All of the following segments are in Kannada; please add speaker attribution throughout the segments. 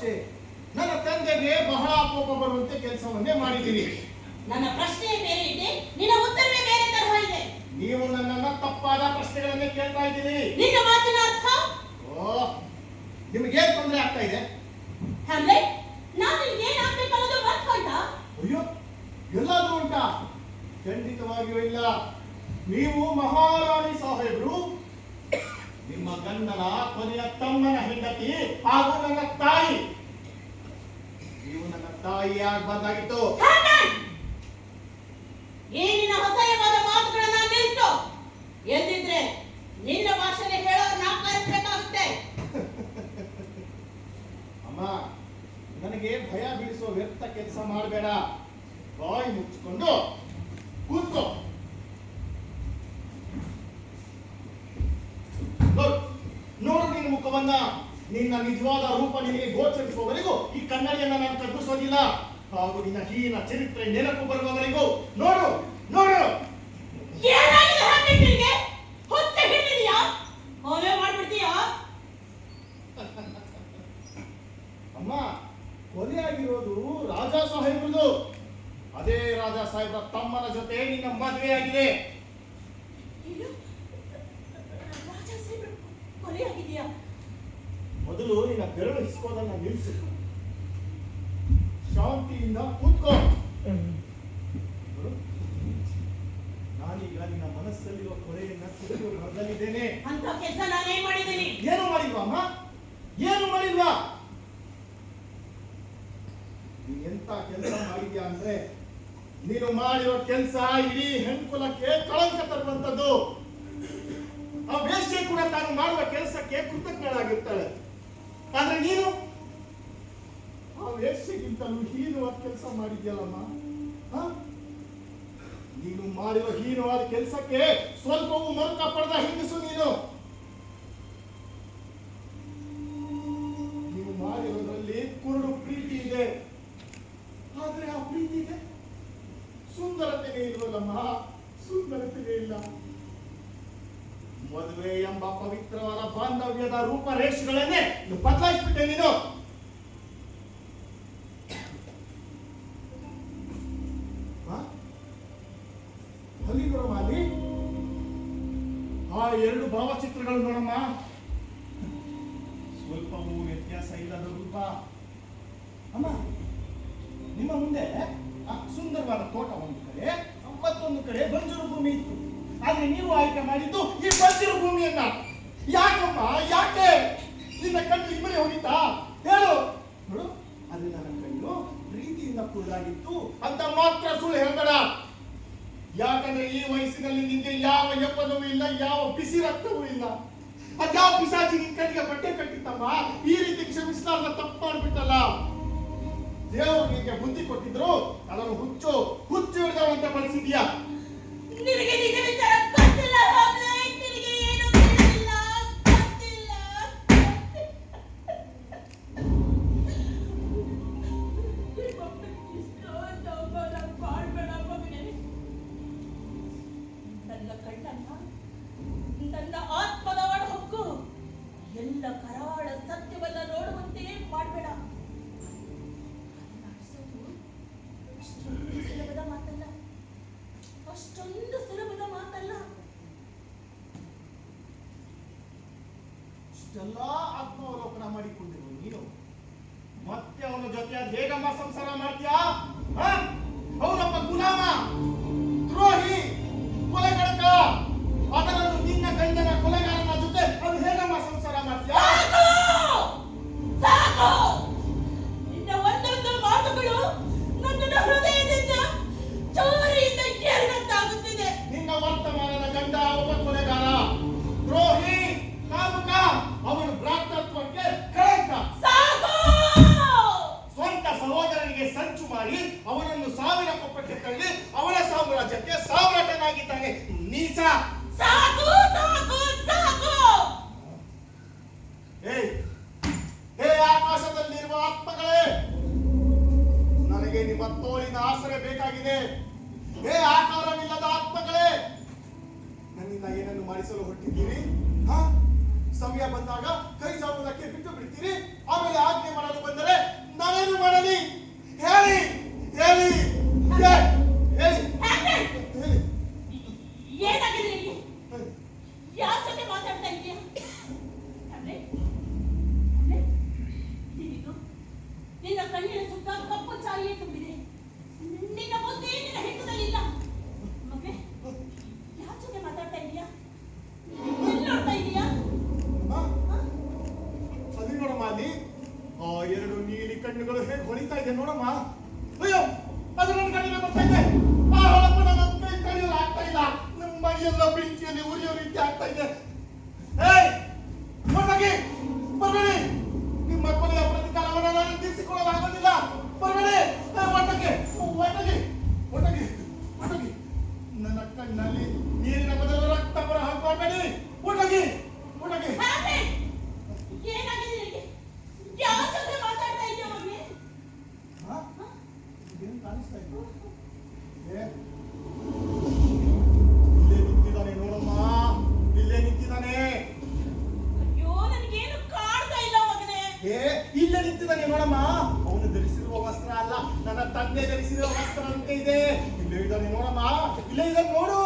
Speaker 1: ಅಷ್ಟೇ. ನನ್ನ ತಂದೆಗೆ ಬಹಳ ಕೋಪ ಬರುವಂತೆ ಕೆಲಸವನ್ನೇ ಮಾಡಿದ್ದೀರಿ.
Speaker 2: ನನ್ನ ಪ್ರಶ್ನೆ ಬೇರೆ ಇದೆ, ನಿನ್ನ ಉತ್ತರವೇ ಬೇರೆ ತರಹ ಇದೆ.
Speaker 1: ನೀವು ನನ್ನನ್ನ ತಪ್ಪಾದ ಪ್ರಶ್ನೆಗಳನ್ನೇ ಕೇಳ್ತಾ ಇದ್ದೀರಿ.
Speaker 2: ನಿನ್ನ ಮಾತಿನ ಅರ್ಥ?
Speaker 1: ನಿಮಗೇನ್ ತೊಂದರೆ ಆಗ್ತಾ ಇದೆ?
Speaker 2: ಹ್ಯಾಮ್ಲೆಟ್, ನಾನು ನಿನಗೆ ಏನ್ ಆಗ್ಬೇಕನ್ನೋದು ಅರ್ಥ ಆಯ್ತಾ?
Speaker 1: ಅಯ್ಯೋ, ಎಲ್ಲಾದ್ರೂ ಉಂಟಾ? ಖಂಡಿತವಾಗಿಯೂ ಇಲ್ಲ. ನೀವು ಮಹಾರಾಣಿ ಸಾಹೇಬ್ರು, ನಿಮ್ಮ ಗಂಡನ ಕೊನೆಯ ತಮ್ಮನ ಹೆಂಡತಿ ಹಾಗೂ ನನ್ನ ತಾಯಿ. ನೀವು ನನ್ನ ತಾಯಿ ಆಗ್ಬಾರ್ದಾಗಿತ್ತು.
Speaker 2: ಏನಿನ ಹೊಸಯವಾದ ಮಾತುಗಳನ್ನ ನಿಲ್ಸು. ಎಂದಿದ್ರೆ ನಿನ್ನ ಭಾಷೆಯಲ್ಲಿ ಹೇಳೋ ನಾಕಾರಿಸಬೇಕಾಗುತ್ತೆ.
Speaker 1: ಅಮ್ಮ, ನನಗೆ ಭಯ ಬೀಳಿಸೋ ವ್ಯರ್ಥ ಕೆಲಸ ಮಾಡಬೇಡ. ಬಾಯಿ ಮುಚ್ಚಿಕೊಂಡು ಕೂತ್ಕೋ. ನೋಡು ನಿನ್ನ ಮುಖವನ್ನ. ನಿನ್ನ ನಿಜವಾದ ರೂಪ ನಿನಗೆ ಗೋಚರಿಸುವವರೆಗೂ ಈ ಕನ್ನಡಿಯನ್ನ ನಾನು ಕದ್ದಿಸೋದಿಲ್ಲ. ಹಾಗೂ ನಿನ್ನ ಹೀನ ಚರಿತ್ರೆ ನೆನಪು ಬರುವವರೆಗೂ ನೋಡು ನೋಡು.
Speaker 2: ಏನಾಗಿದೆ ನಿನಗೆ? ಹೊತ್ತೆ ಹಿಡಿದಿಯಾ? ಕೊಲೆ ಮಾಡ್ಬಿಡ್ತೀಯಾ?
Speaker 1: ಅಮ್ಮ, ಕೊಲೆಯಾಗಿರೋದು ರಾಜಾ ಸಾಹೇಬ್ರದು. ಅದೇ ರಾಜಾ ಸಾಹೇಬ್ರ ತಮ್ಮನ ಜೊತೆ ನಿನ್ನ ಮದುವೆಯಾಗಿದೆ.
Speaker 2: ಕೊಲೆಯಾಗಿದೆಯಾ?
Speaker 1: ಮೊದಲು ನಿನ್ನ ಬೆರಳು ಹಿಸ್ಕೋದನ್ನ ನಿಲ್ಲಿಸು. ಶಾಂತಿಯಿಂದ ಕೂತ್ಕೋ. ನಾನೀಗ ನಿನ್ನ ಮನಸ್ಸಲ್ಲಿರುವ ಕೊಲೆಯನ್ನ ತಿರುಗಿ ಬರಲಿದ್ದೇನೆ.
Speaker 2: ಅಂತ ಕೆಲಸ ನಾನೇನ್ ಮಾಡಿದ್ದೀನಿ?
Speaker 1: ಏನು ಮಾಡಿಲ್ವಾ ಅಮ್ಮ? ಏನು ಮಾಡಿಲ್ವಾ? ನೀ ಎಂತ ಕೆಲಸ ಮಾಡಿದ್ಯಾ ಅಂದ್ರೆ, ನೀನು ಮಾಡಿರೋ ಕೆಲಸ ಇಡೀ ಹೆಣ್ಕುಲಕ್ಕೆ ಕಳಂಕ ತರುವಂತದ್ದು. ಆ ವೇಶ್ಯೆ ಕೂಡ ತಾನು ಮಾಡುವ ಕೆಲಸಕ್ಕೆ ಕೃತಜ್ಞಳಾಗಿರ್ತಾಳೆ. ಆದ್ರೆ ನೀನು ಆ ವೇಶ್ಯೆಗಿಂತಲೂ ಹೀನವಾದ ಕೆಲಸ ಮಾಡಿದ್ಯಲ್ಲಮ್ಮ. ನೀನು ಮಾಡಿರೋ ಹೀನವಾದ ಕೆಲಸಕ್ಕೆ ಸ್ವಲ್ಪವೂ ಮರುಕ ಪಡೆದ ಹಿಂದಿಸು. ನೀನು ಮಾಡಿರೋದ್ರಲ್ಲಿ ಕುರುಡು ಪ್ರೀತಿ ಇದೆ. ಆದ್ರೆ ಆ ಪ್ರೀತಿಗೆ ಸುಂದರತೆನೇ ಇಲ್ವಲ್ಲಮ್ಮ. ಸುಂದರತೆನೇ ಇಲ್ಲ. ಮದುವೆ ಎಂಬ ಪವಿತ್ರವಾದ ಬಾಂಧವ್ಯದ ರೂಪರೇಷೆಗಳನ್ನೇ ಬದಲಾಯಿಸ್ಬಿಟ್ಟೆ ನೀನು. ಅಲ್ಲಿ ನೋಡಮ್ಮ, ಅಲ್ಲಿ ಆ ಎರಡು ಭಾವಚಿತ್ರಗಳು ನೋಡಮ್ಮ. ಸ್ವಲ್ಪವೂ ವ್ಯತ್ಯಾಸ ಇಲ್ಲದ ರೂಪ. ಅಮ್ಮ, ನಿಮ್ಮ ಮುಂದೆ ಆ ಸುಂದರವಾದ ತೋಟ ಒಂದು ಕಡೆ, ಮತ್ತೊಂದು ಕಡೆ ಬಂಜರು ಭೂಮಿ ಇತ್ತು. ಆದ್ರೆ ನೀವು ಆಯ್ಕೆ ಮಾಡಿದ್ದು ಈ ಬಂಜರು ಭೂಮಿಯನ್ನ. ಯಾಕಮ್ಮ? ಯಾಕೆ? ನಿನ್ನ ಕಣ್ಣು ಇಬ್ಬರೇ ಹೋಗಿತ್ತಾ? ಹೇಳು. ನೋಡು, ಅದು ನನ್ನ ಕಣ್ಣು ಪ್ರೀತಿಯಿಂದ ಕುರುಡಾಗಿತ್ತು ಅಂತ ಮಾತ್ರ ಸುಳ್ಳು ಹೇಳ್ಬೇಡ. ಯಾಕಂದ್ರೆ ಈ ವಯಸ್ಸಿನಲ್ಲಿ ನಿಂಗೆ ಯಾವ ಯಪ್ಪನವೂ ಇಲ್ಲ, ಯಾವ ಬಿಸಿ ರಕ್ತವೂ ಇಲ್ಲ. ಅದ್ಯಾವ ಪಿಸಾಚಿ ನಿನ್ ಕಣ್ಣಿಗೆ ಬಟ್ಟೆ ಕಟ್ಟಿತ್ತಮ್ಮ. ಈ ರೀತಿ ಕ್ಷಮಿಸಲಾರ್ದ ತಪ್ಪು ಮಾಡ್ಬಿಟ್ಟಲ್ಲ. ದೇವರು ನಿನಗೆ ಬುದ್ಧಿ ಕೊಟ್ಟಿದ್ರು, ಅದನ್ನು ಹುಚ್ಚು ಹಿಡಿದವಂತೆ ಬಳಸಿದ್ಯಾ.
Speaker 2: ನಿನಗೆ ನಿಜ ವಿಚಾರ ಗೊತ್ತಿಲ್ಲ. ನಿನಗೆ ಏನು ತಿಳಿದಿಲ್ಲ, ಗೊತ್ತಿಲ್ಲ. ನನ್ನ ಕಣ್ಣನ್ನ, ನನ್ನ ಆತ್ಮದ ಒಳ ಹೊಕ್ಕು ಎಲ್ಲ ಕರಾಳ ಸತ್ಯವನ್ನ ನೋಡುವಂತೆ ಮಾಡಬೇಡ. ಸುಲಭದ ಮಾತಲ್ಲ, ಅಷ್ಟೊಂದು ಸುಲಭದ ಮಾತಲ್ಲ.
Speaker 1: ಇಷ್ಟೆಲ್ಲ ಆತ್ಮಾವಲೋಕನ ಮಾಡಿಕೊಂಡಿರು ನೀನು ಮತ್ತೆ ಅವನ ಜೊತೆ ಹೇಗಮ್ಮ ಸಂಸಾರ ಮಾಡ್ತೀಯಾ? ಅವನೊಬ್ಬ ಗುಲಾಮ, ದ್ರೋಹಿ, ಕೊಲೆಗಡಕ. ಅದರಲ್ಲೂ ನಿನ್ನ ಗಂಡನ ಕೊಲೆಗಾರನ ಜೊತೆ ಅವನು ಹೇಗಮ್ಮ ಸಂಸಾರ ಮಾಡ್ತೀಯಾ?
Speaker 2: ಸಾಕು! ನಿನ್ನ ಒಂದೊಂದು ಮಾತುಗಳು ನನ್ನ ಹೃದಯದಿಂದ ಚೋರಿಯಿಂದ ಏರಿದಂತಾಗುತ್ತಿದೆ.
Speaker 1: ನಿನ್ನ ವರ್ತಮಾನದ ಗಂಡ ಒಬ್ಬ ಕೊಲೆಗಾರ, ದ್ರೋಹಿ, ಕಾಮುಕ. ಅವನು ಭ್ರಾತೃತ್ವಕ್ಕೆ ಕಳಂಕ.
Speaker 2: ಸಾಕು!
Speaker 1: ಸ್ವಂತ ಸಹೋದರನಿಗೆ ಸಂಚು ಮಾಡಿ ಅವನನ್ನು ಸಾವಿನ ಕೊಪ್ಪಕ್ಕೆ ತಳ್ಳಿ ಅವನ ಸಾಮ್ರಾಜ್ಯಕ್ಕೆ ಸಾಮ್ರಾಟನಾಗಿದ್ದಾನೆ. ನೀಚ!
Speaker 2: ಸಾಕು ಸಾಕು ಸಾಕು!
Speaker 1: ಹೇ ಆಕಾಶದಲ್ಲಿರುವ ಆತ್ಮಗಳೇ, ನನಗೆ ನಿಮ್ಮ ತೋಳಿನ ಆಸರೆ ಬೇಕಾಗಿದೆ. ಹೇ ಆಕಾರವಿಲ್ಲದ ಆತ್ಮಗಳೇ, ನನ್ನಿಂದ ಏನನ್ನು ಮಾಡಿಸಲು ಹೊರಟಿದ್ದೀರಿ? ಸಮಯ ಬಂದಾಗ ಕೈ ಜಾವುದಕ್ಕೆ ಬಿಟ್ಟು ಬಿಡ್ತೀರಿ, ಆಮೇಲೆ ಆಜ್ಞೆ ಮಾಡಲು ಬಂದರೆ ಆ ಎರಡು ನೀಲಿ ಕಣ್ಣುಗಳು ಹೇಗೆ ಹೊಳಿತಾ ಇದೆ ನೋಡಮ್ಮ. ಅಯ್ಯೋ, ಅದು ನನ್ನ ಕಣ್ಣಿಗೆ ಬರ್ತಾ ಇದೆ. ಆ ಹೊಳಪು ನನ್ನ ಕೈ ಕೈಯಲ್ಲಿ ಆಗ್ತಾ ಇಲ್ಲ. ನಮ್ಮ ಮೈಯೆಲ್ಲ ಬೆಂಕಿಯಲ್ಲಿ ಉರಿಯೋ ರೀತಿ ಆಗ್ತಾ ಇದೆ. ಏಯ್, ಹೊರಗೆ ಬರಬೇಡಿ. ನಿಮ್ಮ ಕೊನೆಯ ಪ್ರತಿಕಾರವನ್ನು ನಾನು ತೀರಿಸಿಕೊಳ್ಳಲಾಗುವುದಿಲ್ಲ. ಬರಬೇಡಿ. ಒಟ್ಟಗೆ ಒಟ್ಟಗೆ ಒಟ್ಟಗೆ ಒಟ್ಟಗೆ ನನ್ನ ಕಣ್ಣಲ್ಲಿ ನೀರಿನ ಬದಲು ರಕ್ತ ಬರ ಹಾಗೆ ಮಾಡಬೇಡಿ. ಒಟ್ಟಗೆ ಒಟ್ಟಗೆ.
Speaker 2: ಏನಾಗಿದೆ ನಿನಗೆ? ಯಾವ ಜೊತೆ ಮಾತಾಡ್ತಾ ಇದೆಯಾ ಮಗನೇ?
Speaker 1: ಏನು ಕಾಣಿಸ್ತಾ ಇತ್ತು? ಇಲ್ಲೇ ನಿಂತಿದ್ದಾನೆ ನೋಡಮ್ಮ, ಇಲ್ಲೇ ನಿಂತಿದ್ದಾನೆ.
Speaker 2: ಅಯ್ಯೋ, ನನಗೇನು ಕಾಣ್ತಾ ಇಲ್ಲ ಮಗನೇ.
Speaker 1: ಇಲ್ಲೇ ನಿಂತಿದ್ದಾನೆ ನೋಡಮ್ಮ. ಅವನು ಧರಿಸಿರುವ ವಸ್ತ್ರ ಅಲ್ಲ, ನನ್ನ ತಂದೆ ಧರಿಸಿರುವ ವಸ್ತ್ರ ಅಂತ ಇದೆ. ಇಲ್ಲೇ ಇದ್ದಾನೆ ನೋಡಮ್ಮ, ಇಲ್ಲೇ ಇದ್ದಾನೆ ನೋಡು.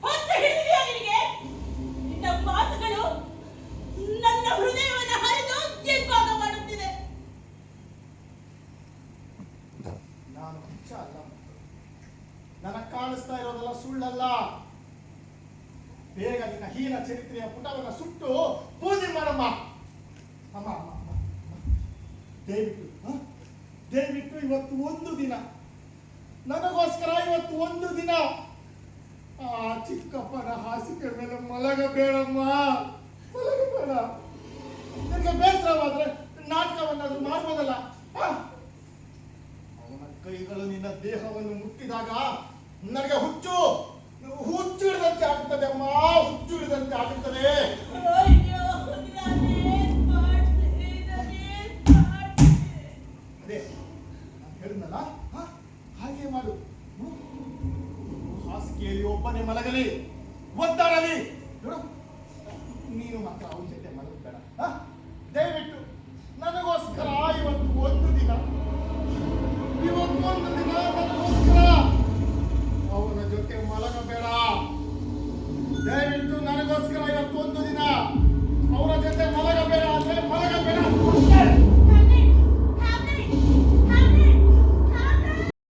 Speaker 2: ಹೊತ್ತು ಹಿಡಿದಿದೆಯಾ ನಿನಗೆ? ನಿನ್ನ ಮಾತುಗಳು ನನ್ನ ಹೃದಯವನ್ನು ಹರಿದು ದಿಗ್ಭಾಗ ಮಾಡುತ್ತಿದೆ.
Speaker 1: ನಾನು ಹುಚ್ಚ ಅಲ್ಲ, ನನಗೆ ಕಾಣಿಸ್ತಾ ಇರೋದೆಲ್ಲ ಸುಳ್ಳಲ್ಲ. ಬೇಗ ನಿನ್ನ ಹೀನ ಚರಿತ್ರೆಯ ಪುಟವನ್ನು ಸುಟ್ಟು ಪೂಜೆ ಮಾಡಮ್ಮ. ಅಮ್ಮ ಅಮ್ಮ ಅಮ್ಮ, ದಯವಿಟ್ಟು ಇವತ್ತು ಒಂದು ದಿನ ನನಗೋಸ್ಕರ, ಇವತ್ತು ಒಂದು ದಿನ ಆ ಚಿಕ್ಕಪ್ಪನ ಹಾಸಿಗೆ ಮೇಲೆ ಮಲಗಬೇಡಮ್ಮ, ಮಲಗಬೇಡ. ನಿನಗೆ ಬೇಸರವಾದ್ರೆ ನಾಟಕವನ್ನಾದ್ರೂ ಮಾಡ್ಬೋದಲ್ಲ. ಅವನ ಕೈಗಳು ನಿನ್ನ ದೇಹವನ್ನು ಮುಟ್ಟಿದಾಗ ನನಗೆ ಹುಚ್ಚು ಹಿಡಿದಂತೆ ಆಗುತ್ತದೆ ಅಮ್ಮ, ಹುಚ್ಚು ಹಿಡಿದಂತೆ ಆಗುತ್ತದೆ.
Speaker 2: ಅಯ್ಯೋ, ನಾನೇನ್ ಮಾಡ್ಲಿ?
Speaker 1: ಅದೇ ನಾನು ಹೇಳಿದ್ನಲ್ಲ, ಹಾಗೆ ಮಾಡು. ಹಾಸಿಗೆಯಲ್ಲಿ ಒಬ್ಬನೇ ಮಲಗಲಿ, ಒದ್ದಾಡಲಿ. ನೋಡು, ನೀನು ಮಾತ್ರ ಅವನ ಜೊತೆ ಮಲಗಬೇಡ. ದಯವಿಟ್ಟು